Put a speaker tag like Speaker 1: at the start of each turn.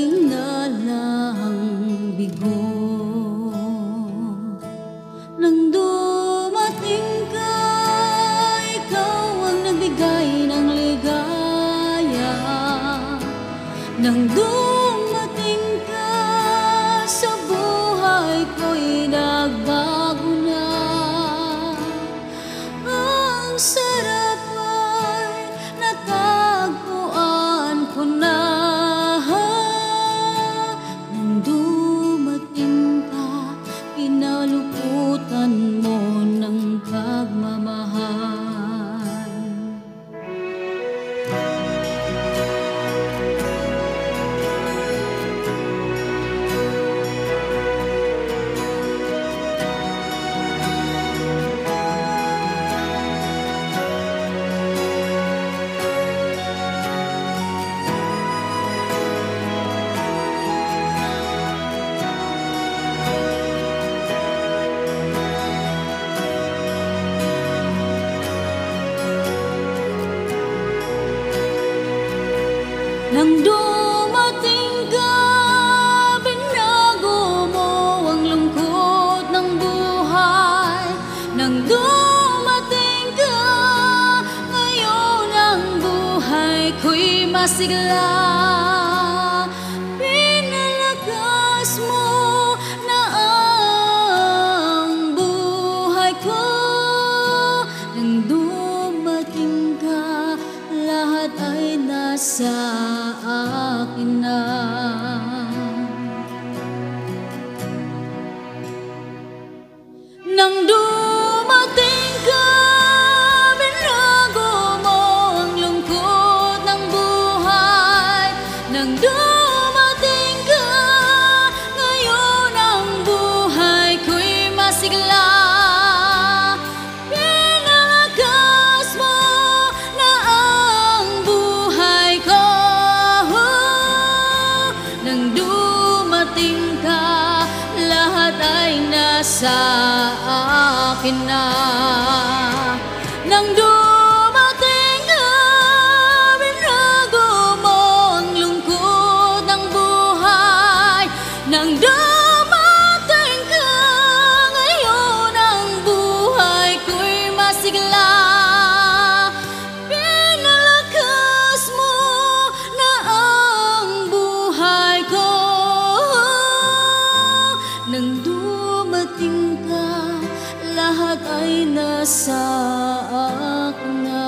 Speaker 1: hinalang bigo. Nang dumating ka, ikaw ang nagbigay ng ligaya. Nang dumating ka, sa buhay ko'y nagbago na. Ang sarap ay natagpuan ko na. Nang dumating ka, pinaluputan mo ng pagmamahal. Nang dumating ka, binago mo ang lungkot ng buhay. Nang dumating ka, ngayon ang buhay ko'y masigla. Pinalakas mo na ang buhay ko. Nang dumating ka, lahat ay nasa akin na. Nang dumating ka, binago mo ang lungkot ng buhay. Nang dumating ka, ngayon ang buhay ko'y masigla. Pinalakas mo na ang buhay ko. Nang dumating ka, lahat ay nasa akin na. Nang dumating ka, binago mo ang lungkot ng buhay. Nang dumating ka, ngayon ang buhay ko'y masigla. Pinalakas mo na ang buhay ko. Nang dumating ka, lahat ay nasa akin na.